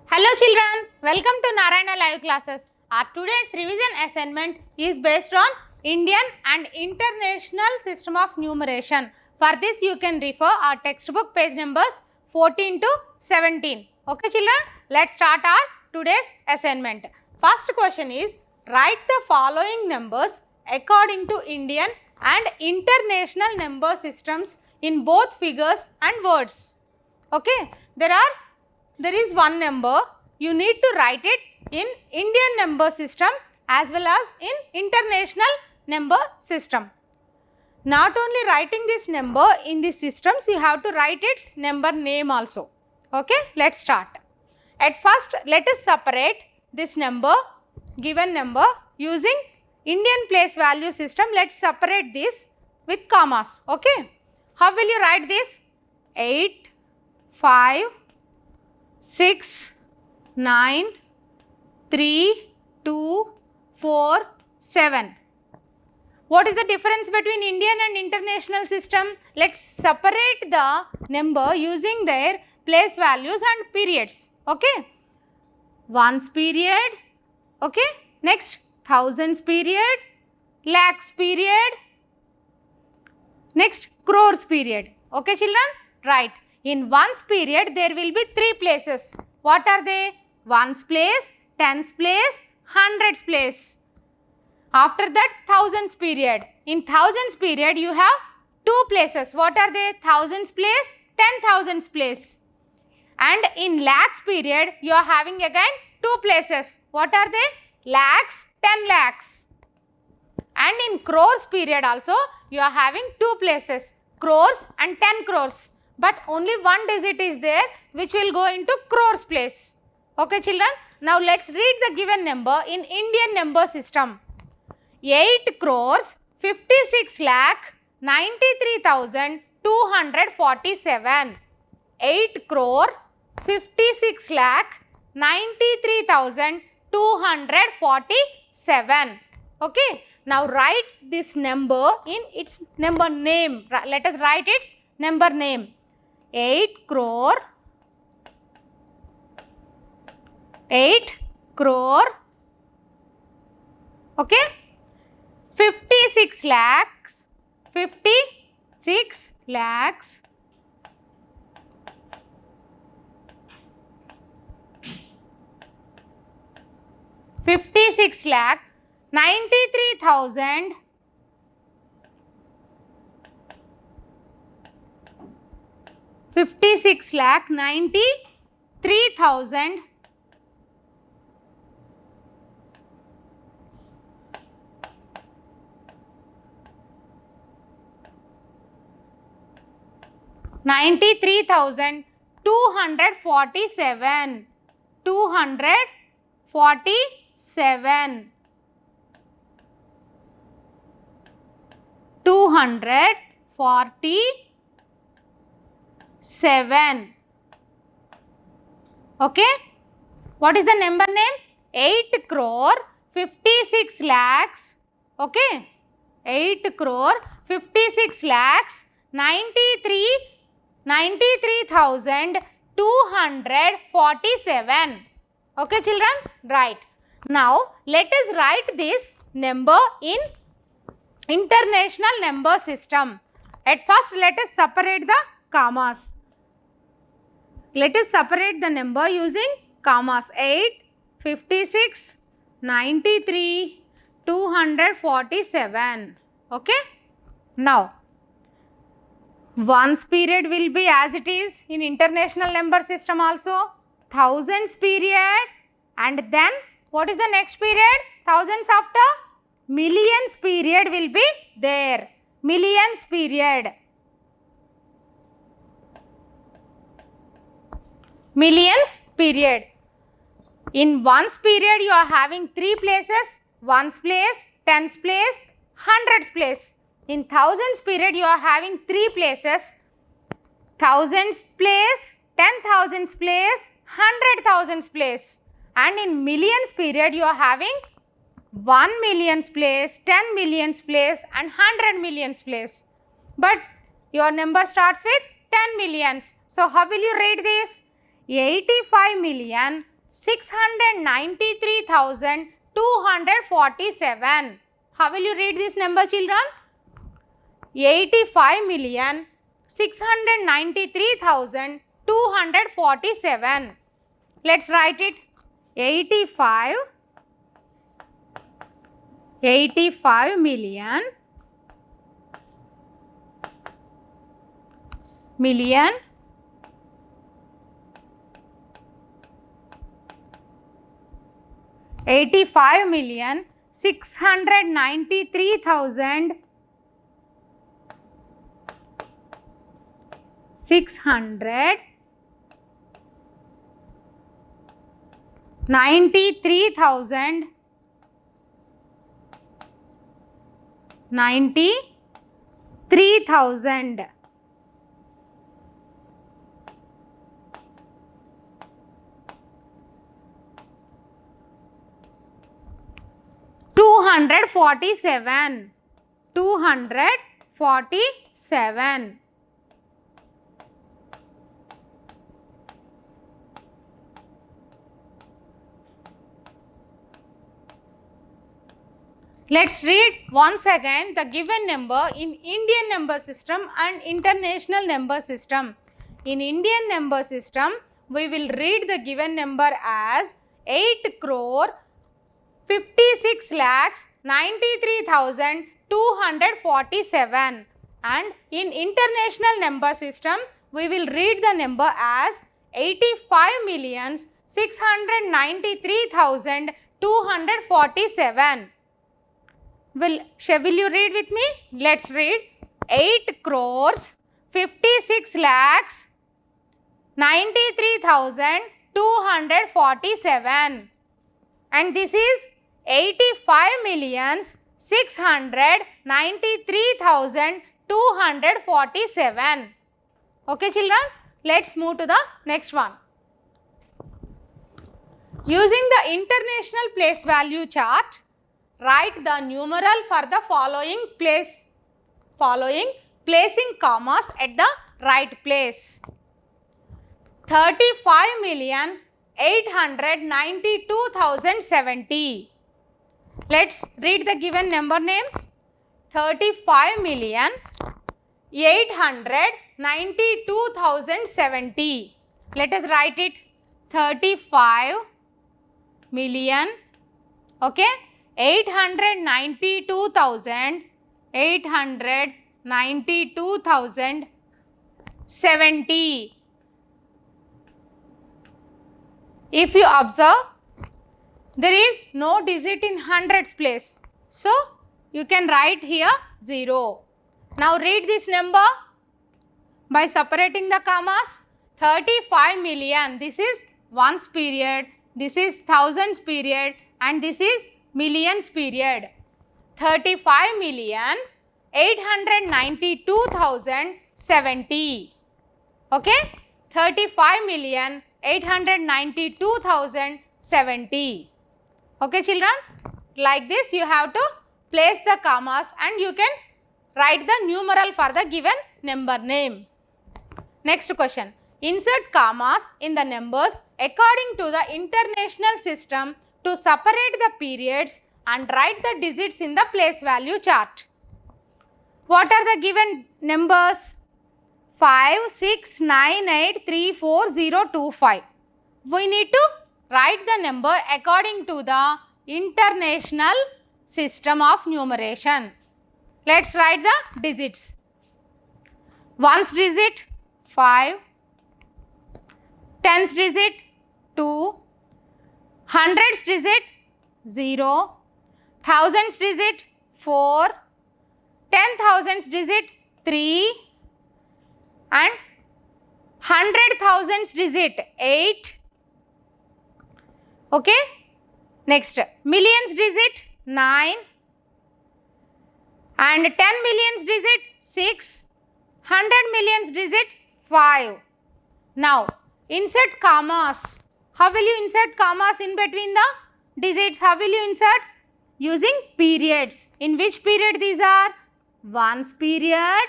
Hello children, welcome to Narayana Live Classes. Our today's revision assignment is based on Indian and International System of Numeration. For this you can refer our textbook page numbers 14 to 17. Okay children, let's start our today's assignment. First question is, write the following numbers according to Indian and International number systems in both figures and words. Okay, there is one number, you need to write it in Indian number system as well as in international number system. Not only writing this number in these systems, you have to write its number name also. Okay, let's start. At first, let us separate this number, given number, using Indian place value system. Let's separate this with commas. Okay, how will you write this? 8, 5, 6, 9, 3, 2, 4, 7. What is the difference between Indian and international system? Let's separate the number using their place values and periods. Okay. Ones period. Okay. Next, thousands period. Lakhs period. Next, crores period. Okay children? Right. In ones period, there will be three places. What are they? Ones place, tens place, hundreds place. After that, thousands period. In thousands period, you have two places. What are they? Thousands place, 10,000s place. And in lakhs period, you are having again two places. What are they? Lakhs, 10 lakhs. And in crores period also, you are having two places. Crores and 10 crores. But only one digit is there which will go into crores place. Okay children. Now let's read the given number in Indian number system. 8 crores 56 lakh 93,247. 8 crore 56 lakh 93,247. Okay. Now write this number in its number name. Let us write its number name. 8 crore 56 lakhs 56 lakhs 56 lakh 93,000 56 lakh 93,000 93,247 247 247. Okay. What is the number name? 8 crore 56 lakhs. Okay. 8 crore 56 lakhs 93,247. Okay children? Right. Now let us write this number in international number system. At first let us separate the commas. Let us separate the number using commas. 8, 56, 93, 247. Okay. Now ones period will be as it is in international number system also. Thousands period, and then what is the next period? Thousands after? Millions period will be there. Millions period. Millions period. In ones period you are having three places. Ones place, tens place, hundreds place. In thousands period you are having three places. Thousands place, 10,000s place, 100,000s place. And in millions period you are having 1 millions place, 10 millions place and 100 millions place. But your number starts with 10 millions. So how will you read this? 85 million 693,247. How will you read this number, children? 85,693,247. Let's write it. 85 million 93,000. 247. 247. Let's read once again the given number in Indian number system and international number system. In Indian number system, we will read the given number as 8 crore 56 lakhs 93,247, and in international number system, we will read the number as 85,693,247. Will you read with me? Let's read. 8 crores 56 lakhs 93,247, and this is 85,693,247. Okay, children, let's move to the next one. Using the international place value chart, write the numeral for the following placing commas at the right place. 35,892,070. Let's read the given number name. 35,892,070. Let us write it. 35 million, okay, 892,070. If you observe, there is no digit in hundreds place. So, you can write here 0. Now, read this number by separating the commas. 35 million, this is ones period, this is thousands period, and this is millions period. 35,892,070. Okay? 35,892,070. Okay, children? Like this, you have to place the commas and you can write the numeral for the given number name. Next question. Insert commas in the numbers according to the international system to separate the periods and write the digits in the place value chart. What are the given numbers? 5, 6, 9, 8, 3, 4, 0, 2, 5. We need to write the number according to the international system of numeration. Let's write the digits. Ones digit 5, tens digit 2, hundreds digit 0, thousands digit 4, 10,000s digit 3, and 100,000s digit 8. Okay. Next, millions digit 9, and 10 millions digit 6, 100 millions digit 5. Now, insert commas. How will you insert commas in between the digits? How will you insert? Using periods. In which period these are? Ones period.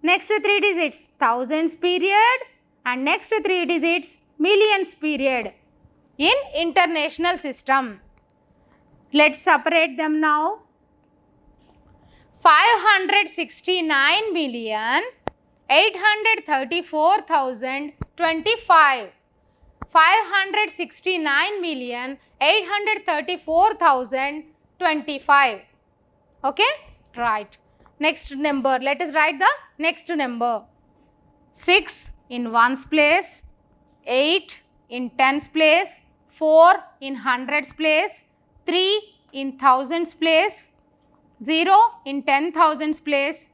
Next 3 digits, thousands period. And next 3 digits, millions period. in international system. Let's separate them now. 569,834,025. 569,834,025. Okay, right. Next number, let us write the next number. 6 in ones place, 8 in tens place, 4 in hundreds place, 3 in thousands place, 0 in 10,000s place,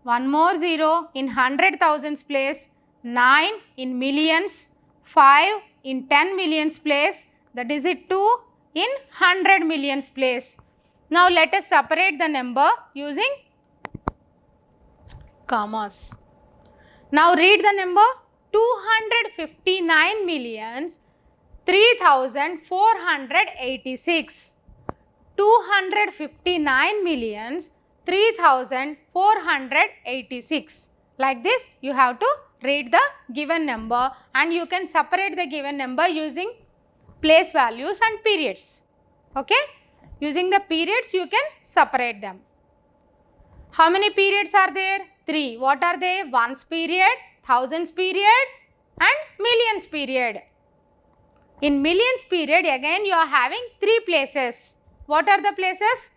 one more 0 in 100,000s place, 9 in millions, 5 in 10 millions place, the digit 2 in 100 millions place. Now let us separate the number using commas. Now read the number 259,03,486. 259,03,486. Like this, you have to read the given number and you can separate the given number using place values and periods. Okay? Using the periods, you can separate them. How many periods are there? 3. What are they? Ones period, thousands period and millions period. In millions period, again you are having 3 places. What are the places?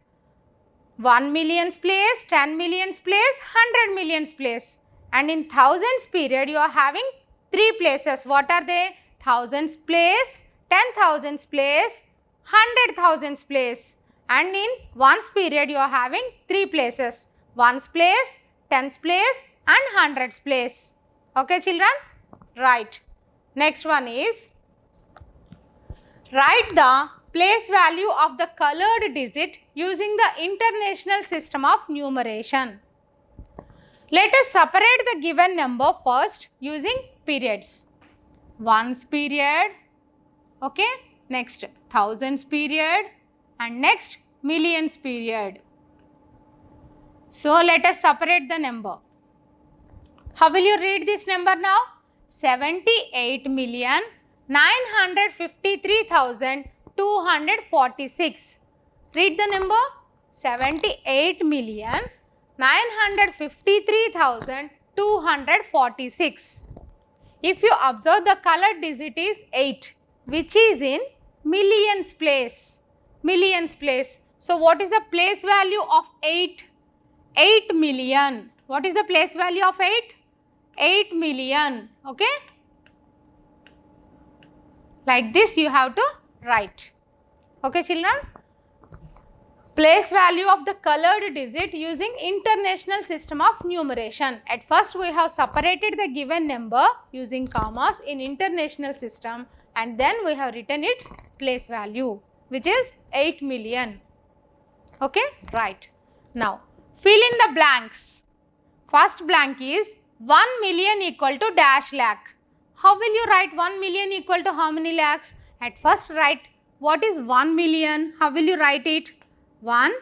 1 millions place, 10 millions place, 100 millions place. And in thousands period, you are having 3 places. What are they? Thousands place, 10,000s place, 100,000s place. And in ones period, you are having 3 places. Ones place, tens place and hundreds place. Okay, children? Right. Next one is, write the place value of the colored digit using the international system of numeration. Let us separate the given number first using periods. Ones period, okay, next thousands period and next millions period. So let us separate the number. How will you read this number now? 78,953,246. Read the number 78,953,246. If you observe, the colored digit is 8, which is in millions place. Millions place. So what is the place value of 8? 8 million. What is the place value of 8? 8 million. Okay? Like this you have to write. Okay, children? Place value of the colored digit using international system of numeration. At first we have separated the given number using commas in international system and then we have written its place value, which is 8 million. Okay? Right. Now, fill in the blanks. First blank is 1 million equal to dash lakh. How will you write 1 million equal to how many lakhs? At first write what is 1 million. How will you write it? 1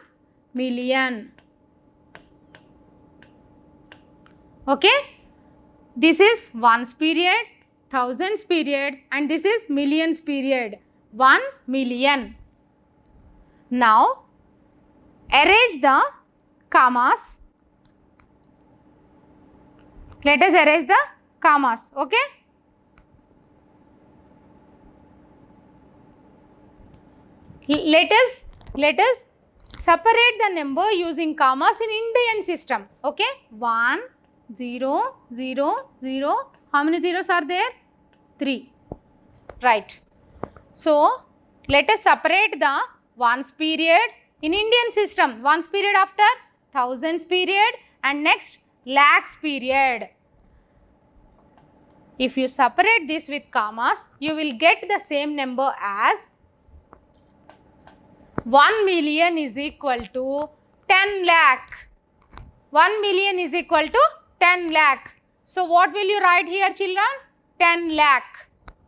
million. Okay? This is ones period, thousands period and this is millions period. 1 million. Now, arrange the commas. Let us erase the commas. Okay? Let us separate the number using commas in Indian system. Okay? 1, 0, 0, 0. How many zeros are there? 3. Right. So, let us separate the ones period in Indian system. Ones period after thousands period and next lakhs period. If you separate this with commas, you will get the same number as 1 million is equal to 10 lakh. 1 million is equal to 10 lakh. So, what will you write here, children? 10 lakh.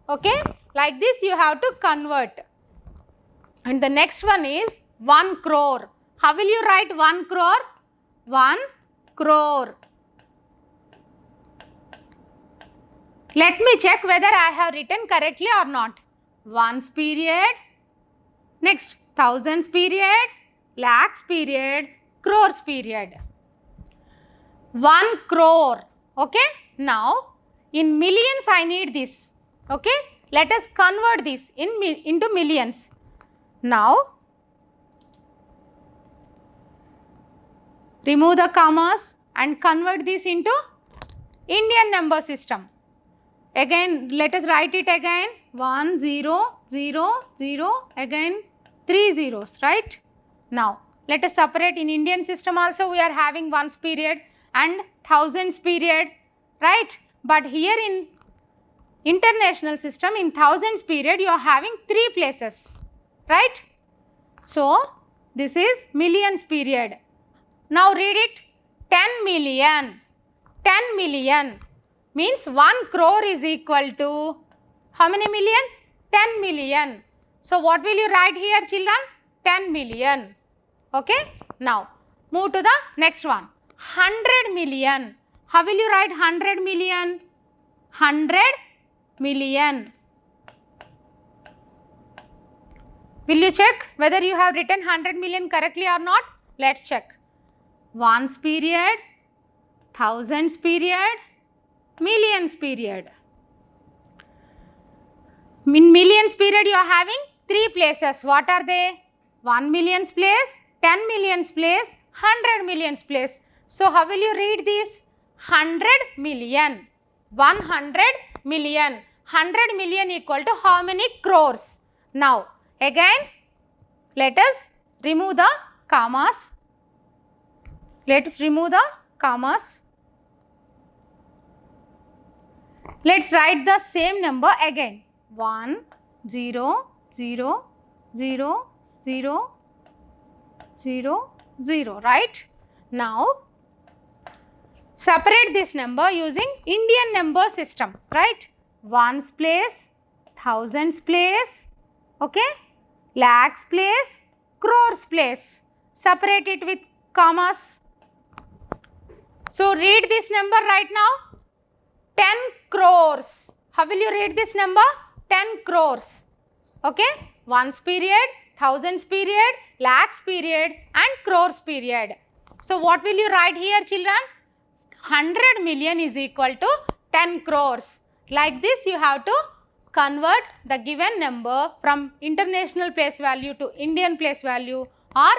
Okay? Like this you have to convert. And the next one is 1 crore. How will you write 1 crore? 1 crore. Let me check whether I have written correctly or not. ones period, next thousands period, lakhs period, crores period. 1 crore. Okay, now in millions I need this. Okay, let us convert this into millions. Now remove the commas and convert this into Indian number system. Again, let us write it again. 1 0 0 0, again 3 zeros, right? Now let us separate. In Indian system also we are having ones period and thousands period, right? But here in international system, in thousands period, you are having 3 places, right? So this is millions period. Now read it. 10 million. 10 million means 1 crore is equal to how many millions? 10 million. So what will you write here, children? 10 million. Okay. Now move to the next one. 100 million. How will you write 100 million? 100 million. Will you check whether you have written 100 million correctly or not? Let's check. Ones period, thousands period, millions period. In millions period you are having 3 places. What are they? 1 million's place, 10 million's place, 100 million's place. So how will you read this? 100 million. 100 million. 100 million equal to how many crores? Now again let us remove the commas. Let us remove the commas. Let's write the same number again. 1 0 0 0 0 0 0, right? Now separate this number using Indian number system, right? Ones place, thousands place, okay, lakhs place, crores place. Separate it with commas. So read this number right now. 10 crores. How will you read this number? 10 crores. Okay. Ones period, thousands period, lakhs period and crores period. So what will you write here, children? 100 million is equal to 10 crores. Like this you have to convert the given number from international place value to Indian place value or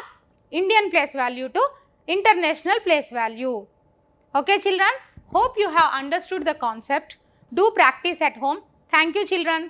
Indian place value to international place value. Okay, children, hope you have understood the concept. Do practice at home. Thank you, children.